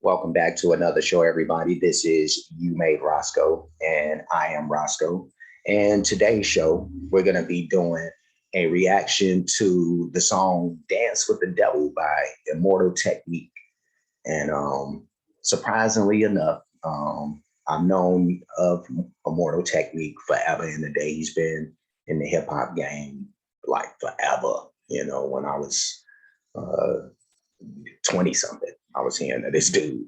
Welcome back to another show, everybody. This is You Made Roscoe, and I am Roscoe. And today's show, we're going to be doing a reaction to the song Dance with the Devil by Immortal Technique. And surprisingly enough, I've known of Immortal Technique forever and a day. He's been in the hip hop game like forever. You know, when I was 20 something, I was hearing of this dude,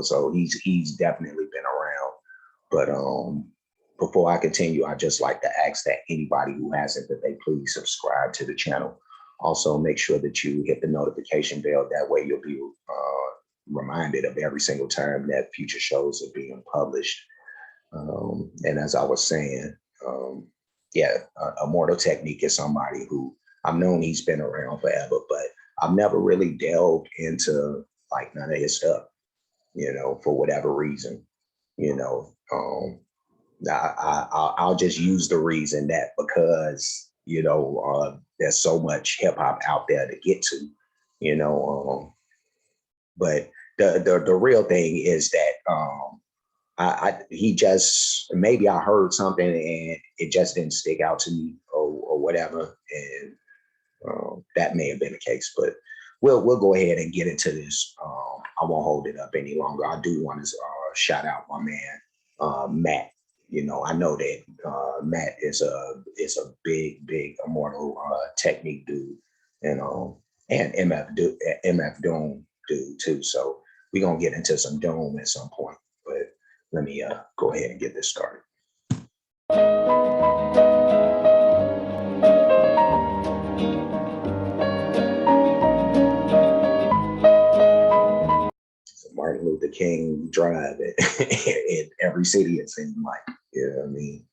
so he's definitely been around. But before I continue, I just like to ask that anybody who hasn't, that they please subscribe to the channel. Also, make sure that you hit the notification bell. That way you'll be reminded of every single time that future shows are being published. And as I was saying, Immortal Technique is somebody who I've known he's been around forever, but I've never really delved into like none of his stuff, for whatever reason. I'll just use the reason that because, there's so much hip hop out there to get to, but the real thing is that he just, maybe I heard something and it just didn't stick out to me or whatever. And that may have been the case, but we'll go ahead and get into this. I won't hold it up any longer. I do want to shout out my man, Matt. I know that Matt is a big Immortal Technique dude, and MF Doom dude too. So we're gonna get into some Doom at some point. But let me go ahead and get this started. Martin Luther King Drive in every city, it seemed like. You know what I mean?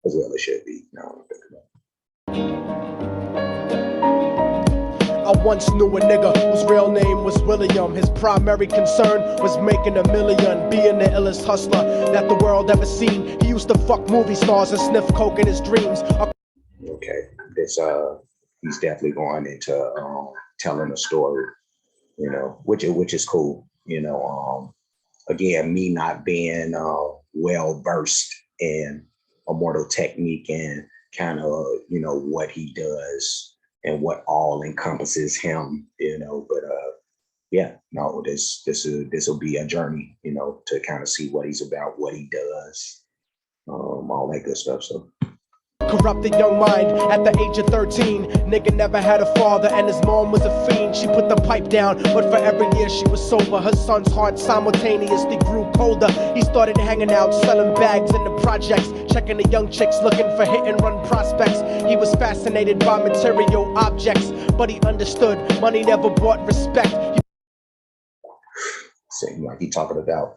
As well it should be. Now I'm thinking I once knew a nigga whose real name was William. His primary concern was making $1 million, being the illest hustler that the world ever seen. He used to fuck movie stars and sniff coke in his dreams. Okay, this he's definitely going into telling a story, which is cool. Again, me not being well versed in Immortal Technique and kind of what he does and what all encompasses him, but this will be a journey, to kind of see what he's about, what he does, all that good stuff. So corrupted young mind at the age of 13. Nigga never had a father and his mom was a fiend. She put the pipe down, but for every year she was sober, her son's heart simultaneously grew colder. He started hanging out, selling bags in the projects, checking the young chicks looking for hit and run prospects. He was fascinated by material objects, but he understood money never bought respect. Seems like he talking about,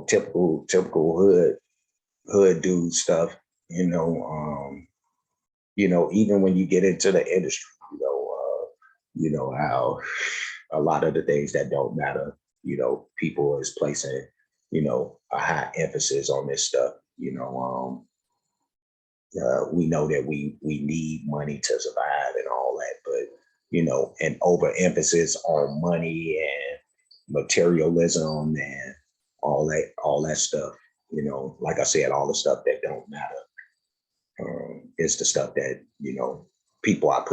typical hood dude stuff, even when you get into the industry, how a lot of the things that don't matter, people is placing, a high emphasis on this stuff. We know that we need money to survive and all that, but an overemphasis on money and materialism and all that stuff. Like I said, all the stuff that don't matter is the stuff that, people are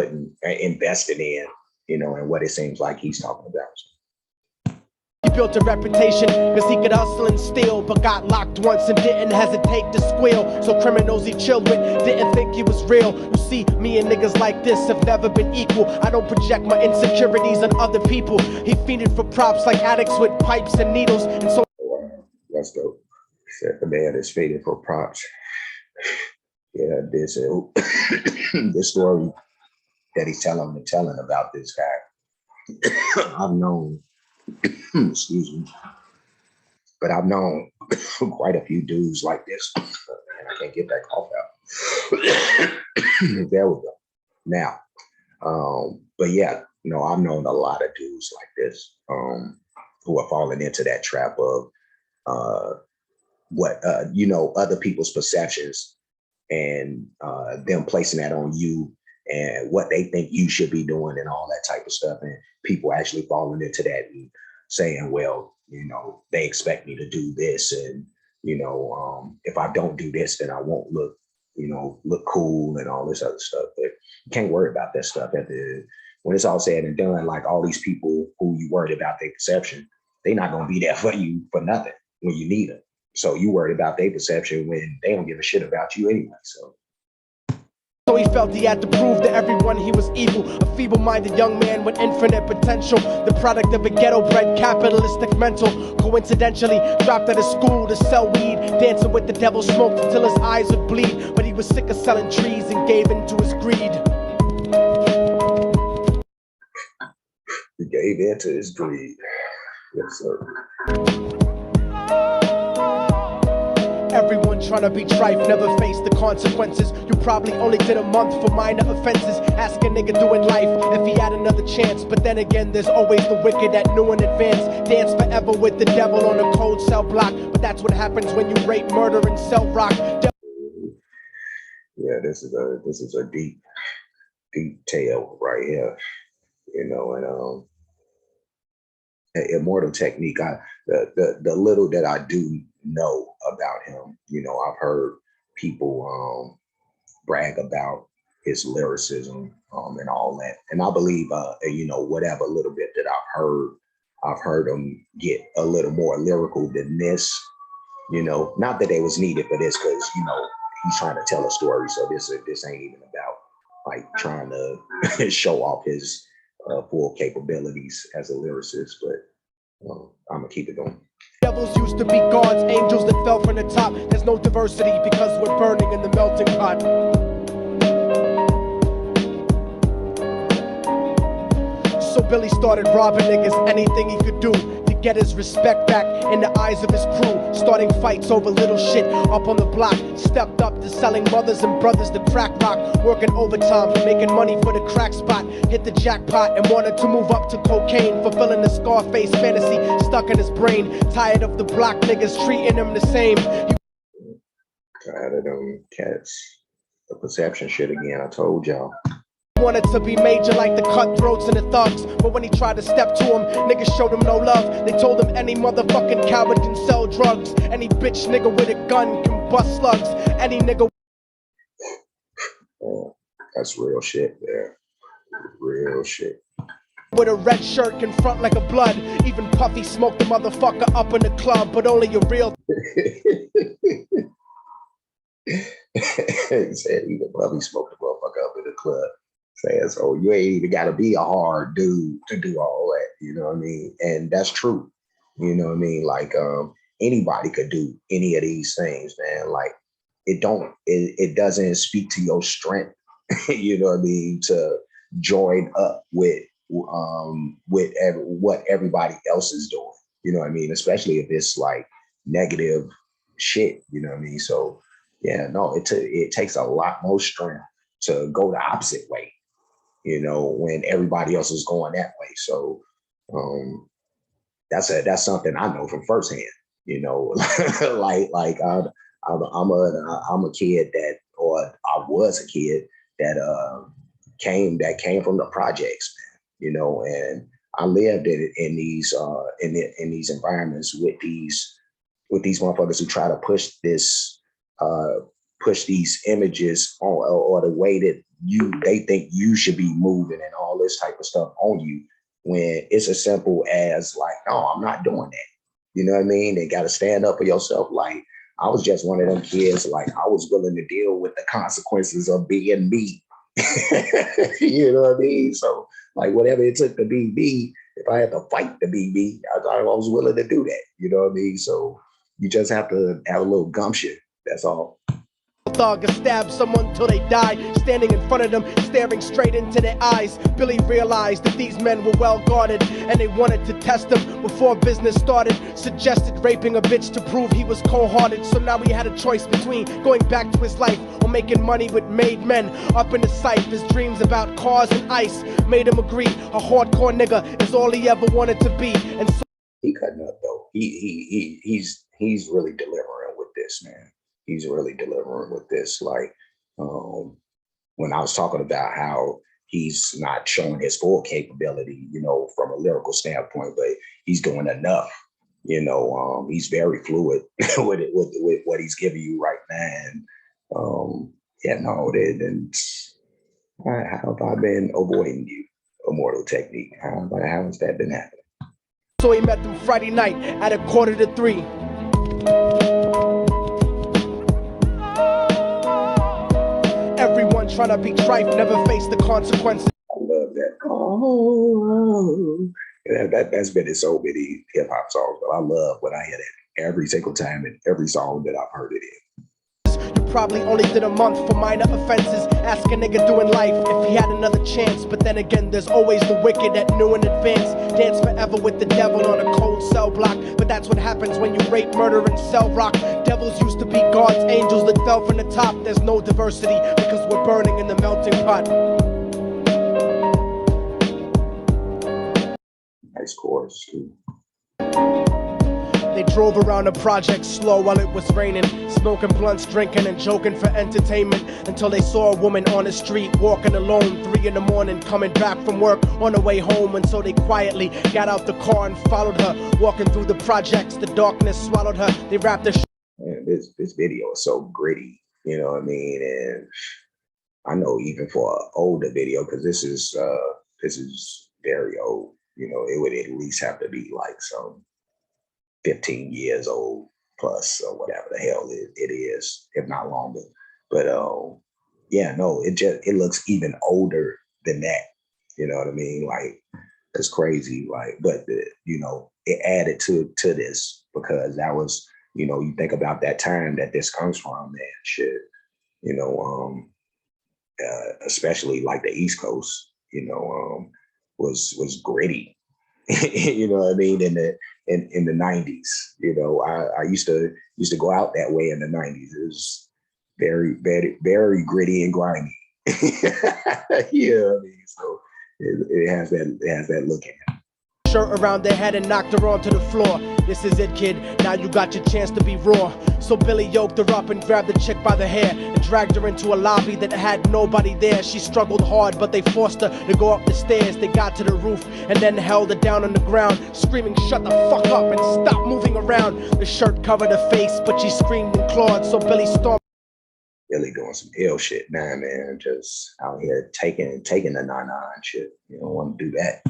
invested in, and what it seems like he's talking about. He built a reputation because he could hustle and steal, but got locked once and didn't hesitate to squeal. So criminals he chilled with didn't think he was real. You see, me and niggas like this have never been equal. I don't project my insecurities on other people. He fiended for props like addicts with pipes and needles. And so let's go. Said the man is faded for props. Yeah, this this story that he's telling about this guy. I've known, excuse me, but I've known quite a few dudes like this. And I can't get that cough out. There we go. Now, but yeah, I've known a lot of dudes like this who are falling into that trap of other people's perceptions and them placing that on you and what they think you should be doing and all that type of stuff. And people actually falling into that and saying, well, they expect me to do this. And, if I don't do this, then I won't look cool and all this other stuff. But you can't worry about that stuff when it's all said and done. Like, all these people who you worried about their perception, they're not going to be there for you for nothing when you need them. So you worried about their perception when they don't give a shit about you anyway. So he felt he had to prove to everyone he was evil. A feeble-minded young man with infinite potential. The product of a ghetto-bred capitalistic mental. Coincidentally, dropped out of school to sell weed. Dancing with the devil, smoked until his eyes would bleed. But he was sick of selling trees and gave in to his greed. He gave in to his greed. Yes, sir. Everyone trying to be trife, never face the consequences. You probably only did a month for minor offenses. Ask a nigga doing life if he had another chance. But then again, there's always the wicked that knew in advance. Dance forever with the devil on a cold cell block. But that's what happens when you rape, murder, and sell rock. Yeah, this is a deep tale right here. And Immortal Technique, the little that I do know about him, I've heard people brag about his lyricism and all that. And I believe whatever little bit that I've heard him get a little more lyrical than this. Not that they was needed for this, because he's trying to tell a story. So this ain't even about like trying to show off his full capabilities as a lyricist, but I'm gonna keep it going. Devils used to be gods, angels that fell from the top. There's no diversity because we're burning in the melting pot. So Billy started robbing niggas, anything he could do to get his respect back in the eyes of his crew. Starting fights over little shit up on the block. Stepped up to selling mothers and brothers the crack rock. Working overtime, making money for the crack spot. Hit the jackpot and wanted to move up to cocaine. Fulfilling the Scarface fantasy stuck in his brain. Tired of the block niggas treating him the same. Tired of them cats. The perception shit again, I told y'all. Wanted to be major like the cutthroats and the thugs. But when he tried to step to him, niggas showed him no love. They told him any motherfucking coward can sell drugs. Any bitch nigga with a gun can bust slugs. Any nigga. Oh, that's real shit there. Real shit. With a red shirt can front like a blood. Even Puffy smoked the motherfucker up in the club. But only a real. He said even Puffy smoked the motherfucker up in the club. So you ain't even got to be a hard dude to do all that, you know what I mean? And that's true, you know what I mean? Like anybody could do any of these things, man. Like it doesn't speak to your strength, you know what I mean, to join up with what everybody else is doing, you know what I mean? Especially if it's like negative shit, you know what I mean? So yeah, no, it takes a lot more strength to go the opposite way, when everybody else is going that way. So that's something I know from firsthand, like I'm a kid that, or I was a kid that came from the projects, man, and I lived in these environments with these motherfuckers who try to push these images on, or the way that they think you should be moving and all this type of stuff on you, when it's as simple as like, no, I'm not doing that. You know what I mean? They got to stand up for yourself. Like, I was just one of them kids, like I was willing to deal with the consequences of being me. You know what I mean? So like whatever it took to be me, if I had to fight to be me, I was willing to do that. You know what I mean? So you just have to have a little gumption. That's all. Thug and stab someone till they die, standing in front of them, staring straight into their eyes. Billy realized that these men were well guarded, and they wanted to test him before business started. Suggested raping a bitch to prove he was cold-hearted. So now he had a choice between going back to his life or making money with made men. Up in the sight, his dreams about cars and ice made him agree a hardcore nigga is all he ever wanted to be. And so he cutting up though. He's really delivering with this, man. he's really delivering with this. Like um, when I was talking about how he's not showing his full capability, from a lyrical standpoint, but he's doing enough. He's very fluid with it, with what he's giving you right now. And yeah, no, and how have I been avoiding you, Immortal Technique? How has that been happening? So he met them Friday night at 2:45. Everyone trying to be trife, never face the consequences. I love that. Oh, that's been in so many hip hop songs, but I love when I hear that every single time in every song that I've heard it in. You probably only did a month for minor offenses. Ask a nigga doing life if he had another chance. But then again, there's always the wicked that knew in advance. Dance forever with the devil on a cold cell block. But that's what happens when you rape, murder, and sell rock. Devils used to be God's angels that fell from the top. There's no diversity because we're burning in the melting pot. Nice chorus too. They drove around the project slow while it was raining, smoking blunts, drinking and joking for entertainment, until they saw a woman on the street walking alone, 3 in the morning, coming back from work on the way home. And so they quietly got out the car and followed her, walking through the projects. The darkness swallowed her. They wrapped their Man, this video is so gritty, you know what I mean? And I know even for an older video, because this is very old, it would at least have to be like some 15 years old plus or whatever the hell it is, if not longer. But yeah, no, it looks even older than that. You know what I mean? Like it's crazy. Like, but it added to this because that was, you think about that time that this comes from, man, shit. Especially like the East Coast, was gritty. You know what I mean? In the 90s, I used to go out that way in the 90s. It was very, very, very gritty and grimy. Yeah, I mean, so it has that look in it. shirt around their head and knocked her onto the floor. This is it, kid, now you got your chance to be raw. So Billy yoked her up and grabbed the chick by the hair and dragged her into a lobby that had nobody there. She struggled hard, but they forced her to go up the stairs. They got to the roof and then held her down on the ground, screaming, "Shut the fuck up and stop moving around." The shirt covered her face, but she screamed and clawed, so Billy stormed. Billy doing some ill shit now, man. Just out here taking the 9-9 shit. You don't want to do that.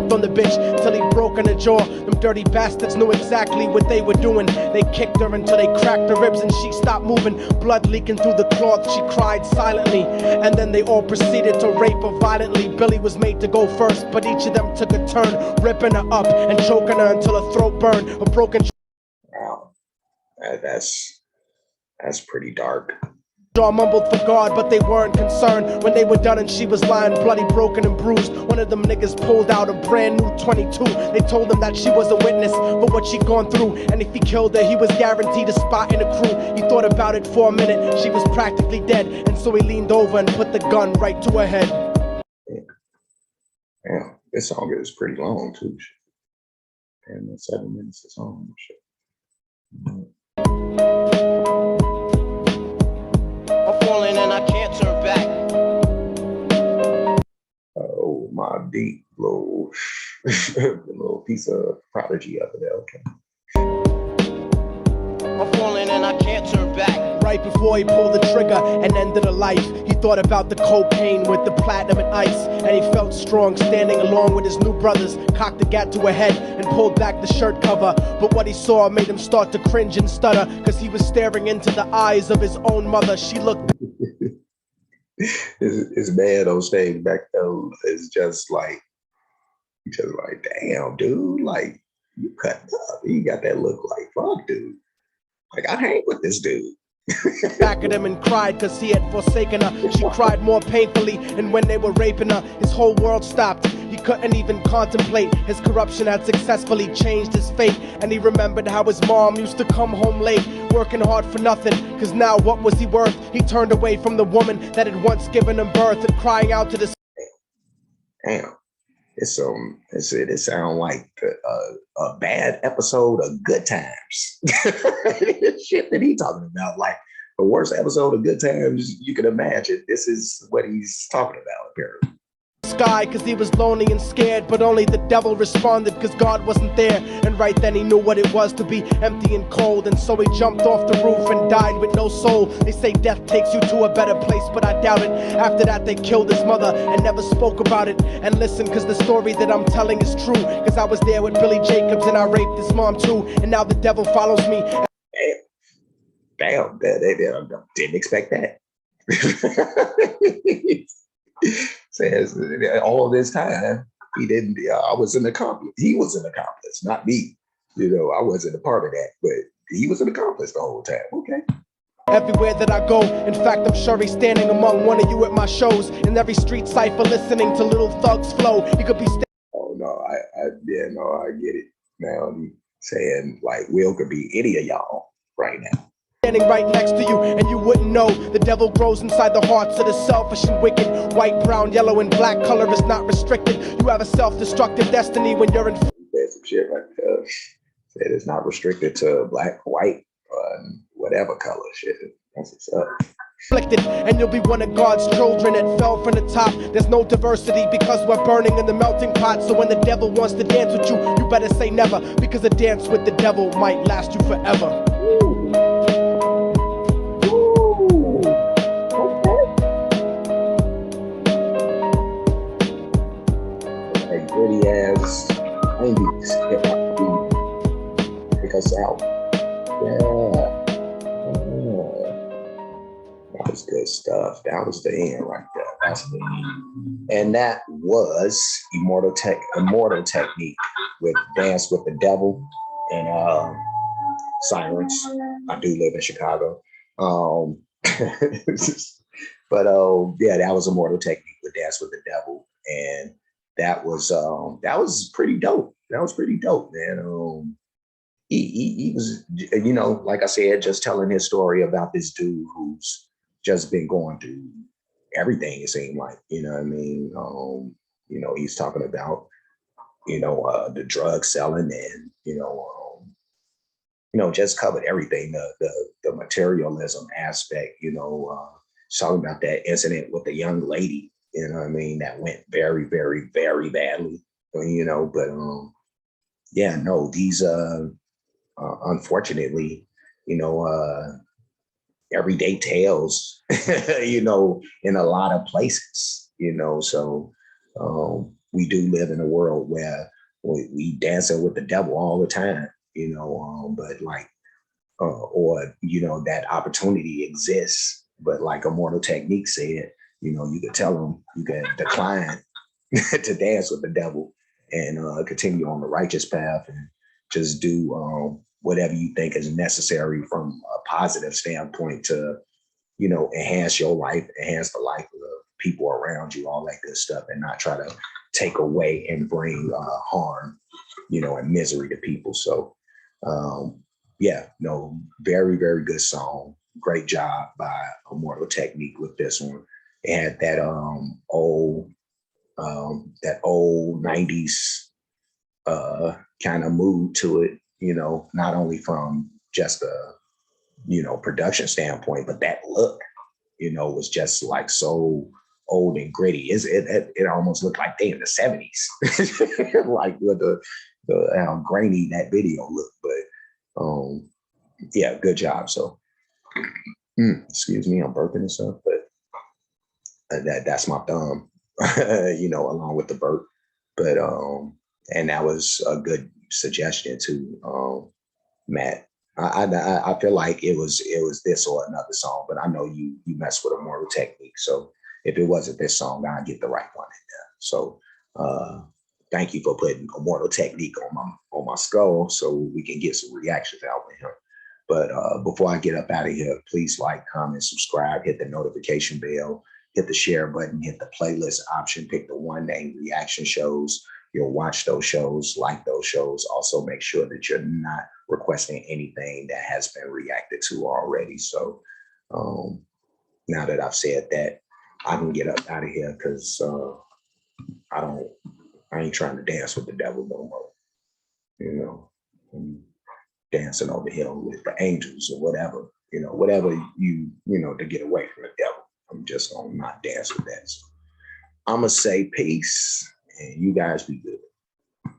From the bitch till he broke in the jaw. Them dirty bastards knew exactly what they were doing. They kicked her until they cracked her ribs and she stopped moving. Blood leaking through the cloth, she cried silently. And then they all proceeded to rape her violently. Billy was made to go first, but each of them took a turn, ripping her up and choking her until her throat burned. A broken Wow, that's pretty dark. jaw mumbled for God, but they weren't concerned when they were done and she was lying bloody, broken and bruised. One of them niggas pulled out a brand new 22. They told him that she was a witness for what she'd gone through, and if he killed her, he was guaranteed a spot in the crew. He thought about it for a minute, she was practically dead, and so he leaned over and put the gun right to her head. Damn, this song is pretty long too. And 7 minutes of song. Shit. And I can't turn back. Oh, my deep little little piece of prodigy up there. Okay. I'm falling and I can't turn back. Right before he pulled the trigger and ended her life, he thought about the cocaine with the platinum and ice, and he felt strong standing along with his new brothers. Cocked the gat to her head and pulled back the shirt cover, but what he saw made him start to cringe and stutter, cause he was staring into the eyes of his own mother. She looked his man on stage back though is just like damn, dude, like you cut up. You got that look like fuck, dude. Like I hang with this dude. back at him and cried cause he had forsaken her. She cried more painfully, and when they were raping her, his whole world stopped. He couldn't even contemplate. His corruption had successfully changed his fate, and he remembered how his mom used to come home late, working hard for nothing, cause now what was he worth? He turned away from the woman that had once given him birth, and crying out to the damn. It sounds like a bad episode of Good Times. Shit that he talking about, like the worst episode of Good Times you can imagine. This is what he's talking about, apparently. Sky cause he was lonely and scared, but only the devil responded cause God wasn't there. And right then he knew what it was to be empty and cold, and so he jumped off the roof and died with no soul. They say death takes you to a better place, but I doubt it. After that they killed his mother and never spoke about it. And listen, cause the story that I'm telling is true, cause I was there with Billy Jacobs and I raped his mom too. And now the devil follows me. Damn, they didn't expect that. Says all this time he didn't. I was an accomplice. He was an accomplice, not me. You know, I wasn't a part of that, but he was an accomplice the whole time. Okay. Everywhere that I go, in fact, I'm sure he's standing among one of you at my shows. In every street cipher, listening to Little Thug's flow. He could be. Oh no, I get it now. He's saying like Will could be any of y'all right now. Standing right next to you, and you wouldn't know. The devil grows inside the hearts of the selfish and wicked. White, brown, yellow, and black color is not restricted. You have a self-destructive destiny when you're in. There's some shit right there. Said it's not restricted to black, white, whatever color. Shit, that's what's up. Afflicted, and you'll be one of God's children that fell from the top. There's no diversity because we're burning in the melting pot. So when the devil wants to dance with you, you better say never, because a dance with the devil might last you forever. Dirty ass 90s take us out. Yeah. That was good stuff. That was the end right there. That's the end. And that was Immortal Technique with Dance with the Devil and Sirens. I do live in Chicago. But yeah, that was Immortal Technique with Dance with the Devil. And that was pretty dope. That was pretty dope, man. He was, you know, like I said, just telling his story about this dude who's just been going through everything, it seemed like, you know what I mean? You know, he's talking about, you know, the drug selling and, you know, just covered everything, the materialism aspect, you know, talking about that incident with the young lady, you know what I mean, that went very, very, very badly, you know, but yeah, no, these unfortunately, you know, everyday tales, you know, in a lot of places, you know, so we do live in a world where we dancing with the devil all the time, you know, but like, or, you know, that opportunity exists, but like Immortal Technique said, you know, you could tell them, you can decline to dance with the devil and continue on the righteous path and just do whatever you think is necessary from a positive standpoint to, you know, enhance your life, enhance the life of the people around you, all that good stuff, and not try to take away and bring harm, you know, and misery to people. So, yeah, no, very, very good song. Great job by Immortal Technique with this one. It had that old 90s kind of mood to it, you know, not only from just a, you know, production standpoint, but that look, you know, was just like so old and gritty. It almost looked like they in the 70s, like with the how grainy that video looked. But yeah, good job. So excuse me, I'm burping and stuff, but that's my thumb, you know, along with the burp. But and that was a good suggestion too, Matt. I feel like it was this or another song, but I know you mess with Immortal Technique. So if it wasn't this song, I'll get the right one in there. So thank you for putting Immortal Technique on my skull so we can get some reactions out with him. But before I get up out of here, please like, comment, subscribe, hit the notification bell, hit the share button, hit the playlist option, pick the one named reaction shows. You'll watch those shows, like those shows. Also make sure that you're not requesting anything that has been reacted to already. So now that I've said that, I can get up out of here because I ain't trying to dance with the devil no more. You know, I'm dancing over here with the angels or whatever. whatever to get away from the devil. I'm just gonna not dance with that. So I'm gonna say peace, and you guys be good.